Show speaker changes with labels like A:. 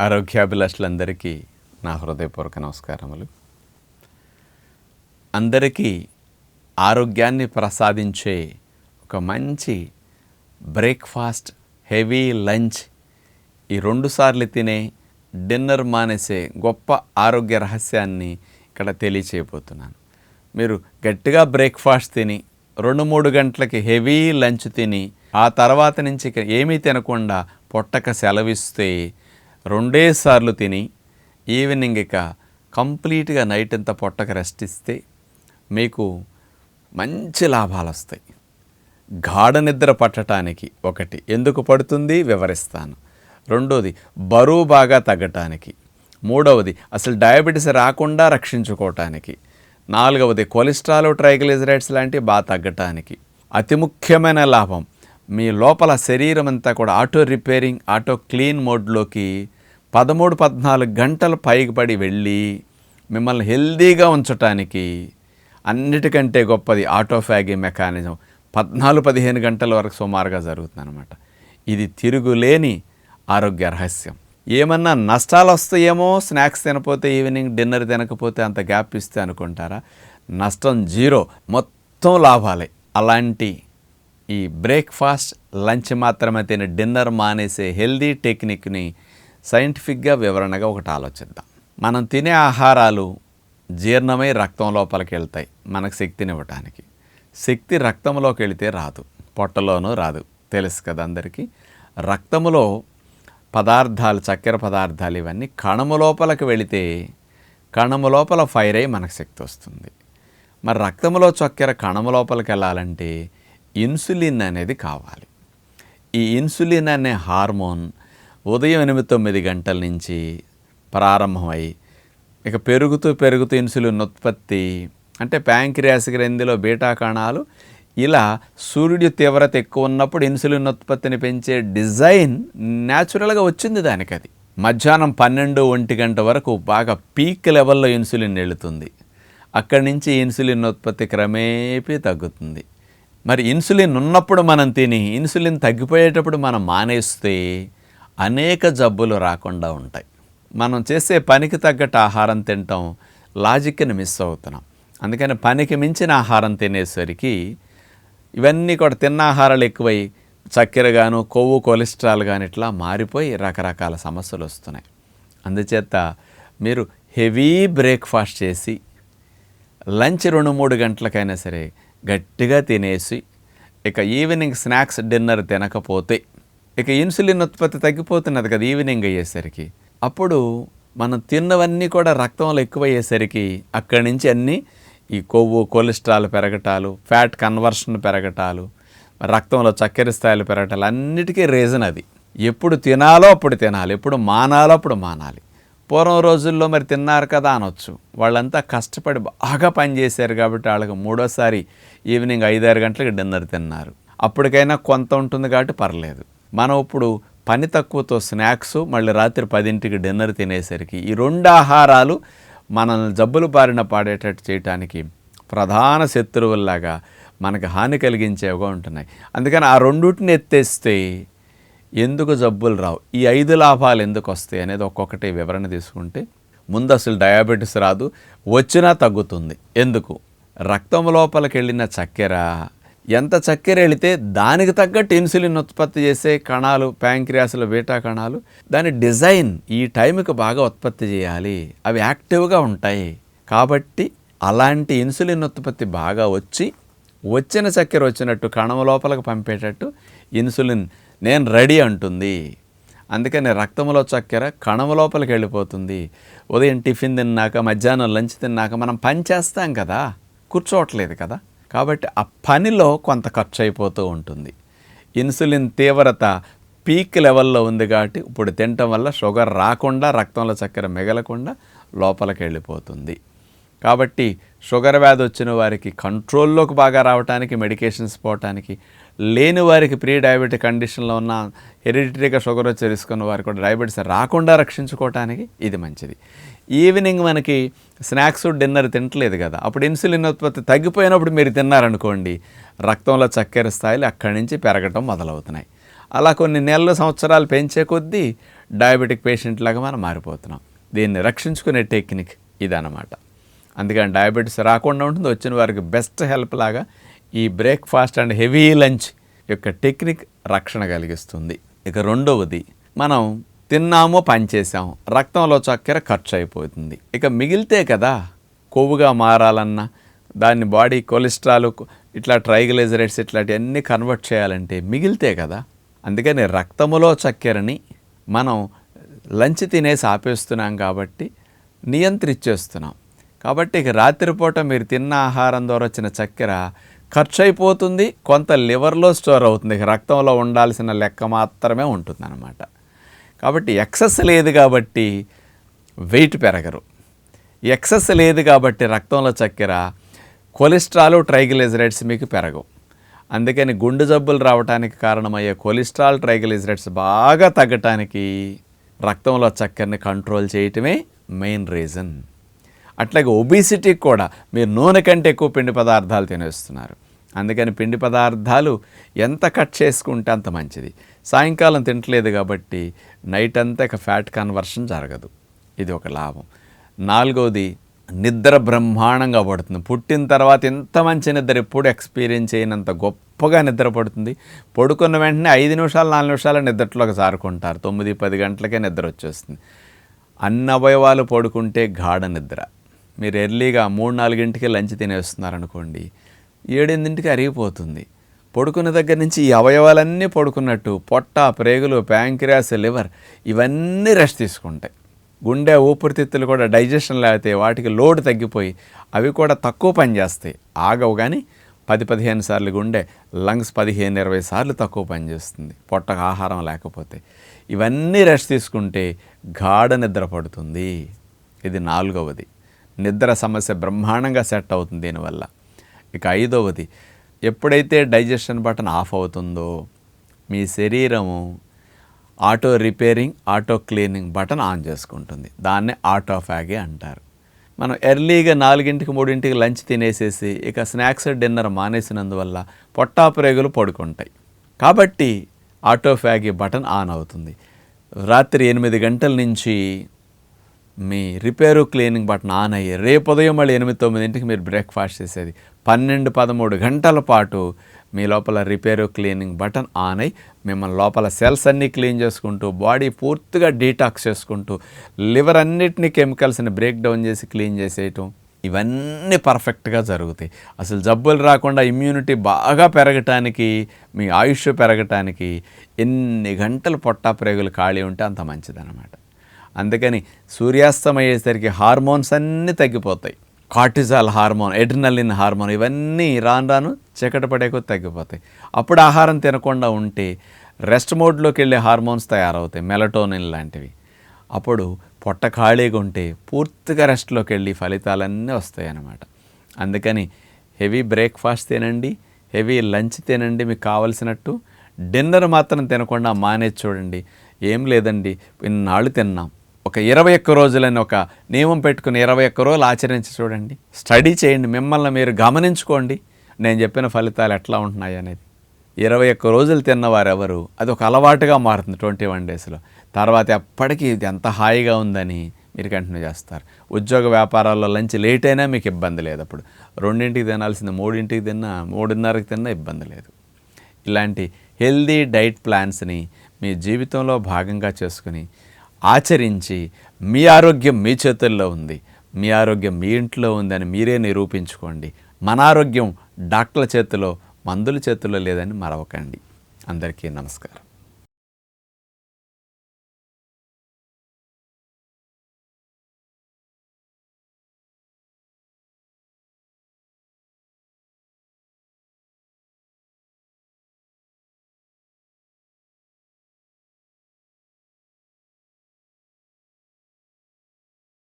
A: ఆరోగ్యాభిలాషులందరికీ నా హృదయపూర్వక నమస్కారములు. అందరికీ ఆరోగ్యాన్ని ప్రసాదించే ఒక మంచి బ్రేక్ఫాస్ట్, హెవీ లంచ్, ఈ 2 సార్లు తినే డిన్నర్ మానేసే గొప్ప ఆరోగ్య రహస్యాన్ని ఇక్కడ తెలియచేయబోతున్నాను. మీరు గట్టిగా బ్రేక్ఫాస్ట్ తిని 2-3 గంటలకి హెవీ లంచ్ తిని ఆ తర్వాత నుంచి ఏమీ తినకుండా పొట్టక సెలవిస్తే 2 సార్లు తిని ఈవినింగ్ ఇక కంప్లీట్గా నైట్ అంతా పొట్టక రెస్ట్ ఇస్తే మీకు మంచి లాభాలు వస్తాయి. గాఢ నిద్ర పట్టడానికి ఒకటి ఎందుకు పడుతుంది వివరిస్తాను. 2వది బరువు బాగా తగ్గటానికి. 3వది అసలు డయాబెటీస్ రాకుండా రక్షించుకోవటానికి. 4వది కొలెస్ట్రాల్, ట్రైగ్లిజరైడ్స్ లాంటివి బాగా తగ్గటానికి. అతి ముఖ్యమైన లాభం, మీ లోపల శరీరం అంతా కూడా ఆటో రిపేరింగ్, ఆటో క్లీన్ మోడ్లోకి 13-14 గంటలు పైకి పడి వెళ్ళి మిమ్మల్ని హెల్దీగా ఉంచటానికి అన్నిటికంటే గొప్పది ఆటోఫాగీ మెకానిజం 14-15 గంటల వరకు సుమారుగా జరుగుతుంది అన్నమాట. ఇది తిరుగులేని ఆరోగ్య రహస్యం. ఏమన్నా నష్టాలు వస్తాయేమో స్నాక్స్ తినకపోతే, ఈవినింగ్ డిన్నర్ తినకపోతే, అంత గ్యాప్ ఇస్తే అనుకుంటారా? నష్టం 0, మొత్తం లాభాలే. అలాంటి ఈ బ్రేక్ఫాస్ట్, లంచ్ మాత్రమే తిని డిన్నర్ మానేసే హెల్దీ టెక్నిక్ని సైంటిఫిక్గా వివరణగా ఒకటి ఆలోచిద్దాం. మనం తినే ఆహారాలు జీర్ణమై రక్తం లోపలికి వెళ్తాయి మనకు శక్తినివ్వటానికి. శక్తి రక్తంలోకి వెళితే రాదు, పొట్టలోనూ రాదు, తెలుసు కదా అందరికీ. రక్తములో పదార్థాలు, చక్కెర పదార్థాలు ఇవన్నీ కణము లోపలికి వెళితే కణము లోపల ఫైర్ అయ్యి మనకు శక్తి వస్తుంది. మరి రక్తంలో చక్కెర కణము లోపలికి వెళ్ళాలంటే ఇన్సులిన్ అనేది కావాలి. ఈ ఇన్సులిన్ అనే హార్మోన్ ఉదయం 8-9 గంటల నుంచి ప్రారంభమై ఇక పెరుగుతూ ఇన్సులిన్ ఉత్పత్తి, అంటే ప్యాంక్రియాస్ గ్రంథిలో బీటా కణాలు ఇలా సూర్యుడి తీవ్రత ఎక్కువ ఉన్నప్పుడు ఇన్సులిన్ ఉత్పత్తిని పెంచే డిజైన్ న్యాచురల్గా వచ్చింది దానికి. అది మధ్యాహ్నం 12-1 గంట వరకు బాగా పీక్ లెవెల్లో ఇన్సులిన్ వెళుతుంది. అక్కడి నుంచి ఇన్సులిన్ ఉత్పత్తి క్రమేపీ తగ్గుతుంది. మరి ఇన్సులిన్ ఉన్నప్పుడు మనం తిని ఇన్సులిన్ తగ్గిపోయేటప్పుడు మనం మానేస్తే అనేక జబ్బులు రాకుండా ఉంటాయి. మనం చేసే పనికి తగ్గట్టు ఆహారం తినటం లాజిక్ని మిస్ అవుతున్నాం. అందుకని పనికి మించిన ఆహారం తినేసరికి ఇవన్నీ కూడా తిన్న ఆహారాలు ఎక్కువై చక్కెర గాను, కొవ్వు, కొలెస్ట్రాల్ కానీ ఇట్లా మారిపోయి రకరకాల సమస్యలు వస్తున్నాయి. అందుచేత మీరు హెవీ బ్రేక్ఫాస్ట్ చేసి లంచ్ 2-3 గంటలకైనా సరే గట్టిగా తినేసి ఇక ఈవినింగ్ స్నాక్స్, డిన్నర్ తినకపోతే ఇక ఇన్సులిన్ ఉత్పత్తి తగ్గిపోతున్నది కదా ఈవినింగ్ అయ్యేసరికి. అప్పుడు మనం తిన్నవన్నీ కూడా రక్తంలో ఎక్కువయ్యేసరికి అక్కడి నుంచి అన్నీ ఈ కొవ్వు, కొలెస్ట్రాల్ పెరగటాలు, ఫ్యాట్ కన్వర్షన్ పెరగటాలు, రక్తంలో చక్కెర స్థాయిలు పెరగటాలు అన్నిటికీ రీజన్ అది. ఎప్పుడు తినాలో అప్పుడు తినాలి, ఎప్పుడు మానాలో అప్పుడు మానాలి. పూర్వం రోజుల్లో మరి తిన్నారు కదా అనొచ్చు. వాళ్ళంతా కష్టపడి బాగా పనిచేశారు కాబట్టి వాళ్ళకి 3వసారి ఈవినింగ్ 5-6 గంటలకు డిన్నర్ తిన్నారు. అప్పటికైనా కొంత ఉంటుంది కాబట్టి పర్లేదు. మనం ఇప్పుడు పని తక్కువతో స్నాక్స్, మళ్ళీ రాత్రి 10ంటికి డిన్నర్ తినేసరికి ఈ 2 ఆహారాలు మనల్ని జబ్బులు బారిన పాడేటట్టు చేయడానికి ప్రధాన శత్రువుల్లాగా మనకు హాని కలిగించేవిగా ఉంటున్నాయి. అందుకని ఆ 2టిని ఎత్తేస్తే ఎందుకు జబ్బులు రావు, ఈ 5 లాభాలు ఎందుకు వస్తాయి అనేది ఒక్కొక్కటి వివరణ తీసుకుంటే, ముందు అసలు డయాబెటీస్ రాదు, వచ్చినా తగ్గుతుంది. ఎందుకు? రక్తం లోపలికి వెళ్ళిన చక్కెర, ఎంత చక్కెర వెళితే దానికి తగ్గట్టు ఇన్సులిన్ ఉత్పత్తి చేసే కణాలు, ప్యాంక్రియాస్లో బీటా కణాలు దాని డిజైన్ ఈ టైంకి బాగా ఉత్పత్తి చేయాలి, అవి యాక్టివ్గా ఉంటాయి. కాబట్టి అలాంటి ఇన్సులిన్ ఉత్పత్తి బాగా వచ్చిన చక్కెర వచ్చినట్టు కణం లోపలికి పంపేటట్టు ఇన్సులిన్ నేను రెడీ అంటుంది. అందుకని రక్తంలో చక్కెర కణం లోపలికి వెళ్ళిపోతుంది. ఉదయం టిఫిన్ తిన్నాక, మధ్యాహ్నం లంచ్ తిన్నాక మనం పని చేస్తాం కదా, కూర్చోవట్లేదు కదా. కాబట్టి ఆ పనిలో కొంత ఖర్చు అయిపోతూ ఉంటుంది. ఇన్సులిన్ తీవ్రత పీక్ లెవెల్లో ఉంది కాబట్టి ఇప్పుడు తినటం వల్ల షుగర్ రాకుండా, రక్తంలో చక్కెర మిగలకుండా లోపలికి వెళ్ళిపోతుంది. కాబట్టి షుగర్ వ్యాధి వచ్చిన వారికి కంట్రోల్లోకి బాగా రావడానికి, మెడికేషన్స్ పోవటానికి, లేని వారికి ప్రీ డయాబెటిక్ కండిషన్లో ఉన్న హెరిడిటరీగా షుగర్ వచ్చి తీసుకున్న వారికి కూడా డయాబెటీస్ రాకుండా రక్షించుకోవటానికి ఇది మంచిది. ఈవినింగ్ మనకి స్నాక్స్, డిన్నర్ తినట్లేదు కదా, అప్పుడు ఇన్సులిన్ ఉత్పత్తి తగ్గిపోయినప్పుడు మీరు తిన్నారనుకోండి, రక్తంలో చక్కెర స్థాయిలు అక్కడి నుంచి పెరగటం మొదలవుతున్నాయి. అలా కొన్ని నెలలు సంవత్సరాలు పెంచే కొద్దీ డయాబెటిక్ పేషెంట్ లాగా మనం మారిపోతున్నాం. దీన్ని రక్షించుకునే టెక్నిక్ ఇదన్నమాట. అందుకని డయాబెటీస్ రాకుండా ఉంటుంది. వచ్చిన వారికి బెస్ట్ హెల్ప్ లాగా ఈ బ్రేక్ఫాస్ట్ అండ్ హెవీ లంచ్ యొక్క టెక్నిక్ రక్షణ కలిగిస్తుంది. ఇక రెండవది, మనం తిన్నామో పనిచేసాము, రక్తంలో చక్కెర ఖర్చు అయిపోతుంది. ఇక మిగిలితే కదా కొవ్వుగా మారాలన్నా, దాన్ని బాడీ కొలెస్ట్రాల్ ఇట్లా ట్రైగ్లిజరైడ్స్ ఇట్లాంటివన్నీ కన్వర్ట్ చేయాలంటే మిగిలితే కదా. అందుకని రక్తములో చక్కెరని మనం లంచ్ తినేసి ఆపేస్తున్నాం కాబట్టి నియంత్రించేస్తున్నాం. కాబట్టి ఇక రాత్రిపూట మీరు తిన్న ఆహారం ద్వారా వచ్చిన చక్కెర ఖర్చు అయిపోతుంది, కొంత లివర్లో స్టోర్ అవుతుంది. ఇక రక్తంలో ఉండాల్సిన లెక్క మాత్రమే ఉంటుందన్నమాట. కాబట్టి ఎక్సెస్ లేదు కాబట్టి వెయిట్ పెరగరు, ఎక్సెస్ లేదు కాబట్టి రక్తంలో చక్కెర, కొలెస్ట్రాల్, ట్రైగ్లిజరైడ్స్ మీకు పెరగవు. అందుకని గుండె జబ్బులు రావడానికి కారణమయ్యే కొలెస్ట్రాల్, ట్రైగ్లిజరైడ్స్ బాగా తగ్గటానికి రక్తంలో చక్కెరని కంట్రోల్ చేయటమే మెయిన్ రీజన్. అట్లాగే ఒబిసిటీకి కూడా మీరు నూనె కంటే ఎక్కువ పిండి పదార్థాలు తినేస్తున్నారు. అందుకని పిండి పదార్థాలు ఎంత కట్ చేసుకుంటే అంత మంచిది. సాయంకాలం తినట్లేదు కాబట్టి నైట్ అంతా ఇక ఫ్యాట్ కన్వర్షన్ జరగదు. ఇది ఒక లాభం. నాలుగవది, నిద్ర బ్రహ్మాండంగా పడుతుంది. పుట్టిన తర్వాత ఇంత మంచి నిద్ర ఎప్పుడు ఎక్స్పీరియన్స్ అయినంత గొప్పగా నిద్ర పడుతుంది. పడుకున్న వెంటనే 5 నిమిషాలు 4 నిమిషాలు నిద్రలోకి జారుకుంటారు. 9-10 గంటలకే నిద్ర వచ్చేస్తుంది. అన్ని అవయవాలు పడుకుంటే గాఢ నిద్ర. మీరు ఎర్లీగా 3-4 లంచ్ తినేస్తున్నారనుకోండి, 7-8 అరిగిపోతుంది. పడుకున్న దగ్గర నుంచి ఈ అవయవాలన్నీ పడుకున్నట్టు పొట్ట, ప్రేగులు, ప్యాంక్రియాస్, లివర్ ఇవన్నీ రెస్ట్ తీసుకుంటాయి. గుండె, ఊపిరితిత్తులు కూడా డైజెషన్ లేకపోతే వాటికి లోడ్ తగ్గిపోయి అవి కూడా తక్కువ పనిచేస్తాయి. ఆగవు. కానీ 10-15 సార్లు గుండె, లంగ్స్ 15-20 సార్లు తక్కువ పనిచేస్తుంది పొట్టకు ఆహారం లేకపోతే. ఇవన్నీ రెస్ట్ తీసుకుంటే గాఢ నిద్ర పడుతుంది. ఇది నాలుగవది. నిద్ర సమస్య బ్రహ్మాండంగా సెట్ అవుతుంది దీనివల్ల. ఇక ఐదవది, ఎప్పుడైతే డైజెషన్ బటన్ ఆఫ్ అవుతుందో మీ శరీరము auto repairing, auto cleaning button on చేసుకుంటుంది. దాన్నే ఆటోఫాగే అంటారు. మనం ఎర్లీగా 4-3 లంచ్ తినేసేసి ఇక స్నాక్స్, డిన్నర్ మానేసినందువల్ల పొట్టా ప్రేగులు పడుకుంటాయి. కాబట్టి ఆటోఫాగే బటన్ ఆన్ అవుతుంది. రాత్రి 8 గంటల నుంచి మీ రిపేరు, క్లీనింగ్ బటన్ ఆన్ అయ్యి రేపు ఉదయం మళ్ళీ 8-9 మీరు బ్రేక్ఫాస్ట్ చేసేది 12-13 గంటల పాటు మీ లోపల రిపేరు, క్లీనింగ్ బటన్ ఆన్ అయ్యి మిమ్మల్ని లోపల సెల్స్ అన్నీ క్లీన్ చేసుకుంటూ, బాడీ పూర్తిగా డీటాక్స్ చేసుకుంటూ, లివర్ అన్నిటినీ కెమికల్స్ని బ్రేక్ డౌన్ చేసి క్లీన్ చేసేయటం, ఇవన్నీ పర్ఫెక్ట్గా జరుగుతాయి. అసలు జబ్బులు రాకుండా ఇమ్యూనిటీ బాగా పెరగటానికి, మీ ఆయుష్ పెరగటానికి ఎన్ని గంటలు పొట్టా ప్రేగులు ఖాళీ ఉంటే అంత మంచిదన్నమాట. అందుకని సూర్యాస్తమయ్యేసరికి హార్మోన్స్ అన్నీ తగ్గిపోతాయి. కార్టిజాల్ హార్మోన్, ఎడ్రినలిన్ హార్మోన్ ఇవన్నీ రాను చీకటి పడేకొ తగ్గిపోతాయి. అప్పుడు ఆహారం తినకుండా ఉంటే రెస్ట్ మోడ్లోకి వెళ్ళే హార్మోన్స్ తయారవుతాయి, మెలటోనిన్ లాంటివి. అప్పుడు పొట్ట ఖాళీగా ఉంటే పూర్తిగా రెస్ట్లోకి వెళ్ళి ఫలితాలన్నీ వస్తాయి అన్నమాట. అందుకని హెవీ బ్రేక్ఫాస్ట్ తినండి, హెవీ లంచ్ తినండి మీకు కావలసినట్టు. డిన్నర్ మాత్రం తినకుండా మానేసి చూడండి. ఏం లేదండి, ఇన్నాళ్ళు తిన్నాం, ఒక 21 రోజులని ఒక నియమం పెట్టుకుని 21 రోజులు ఆచరించి చూడండి. స్టడీ చేయండి, మిమ్మల్ని మీరు గమనించుకోండి నేను చెప్పిన ఫలితాలు ఎట్లా ఉంటున్నాయి అనేది. 21 రోజులు తిన్నవారెవరు అది ఒక అలవాటుగా మారుతుంది 21 డేస్లో. తర్వాత ఎప్పటికీ ఇది ఎంత హాయిగా ఉందని మీరు కంటిన్యూ చేస్తారు. ఉద్యోగ వ్యాపారాల్లో లంచ్ లేట్ అయినా మీకు ఇబ్బంది లేదు. అప్పుడు 2ంటికి తినాల్సింది 3ంటికి తిన్నా, 3:30కి తిన్నా ఇబ్బంది లేదు. ఇలాంటి హెల్దీ డైట్ ప్లాన్స్ని మీ జీవితంలో భాగంగా చేసుకుని ఆచరించి మీ ఆరోగ్యం మీ చేతుల్లో ఉంది, మీ ఆరోగ్యం మీ ఇంట్లో ఉందని మీరే నిరూపించుకోండి. మన ఆరోగ్యం డాక్టర్ల చేతిలో, మందుల చేతుల్లో లేదని మరవకండి. అందరికీ నమస్కారం.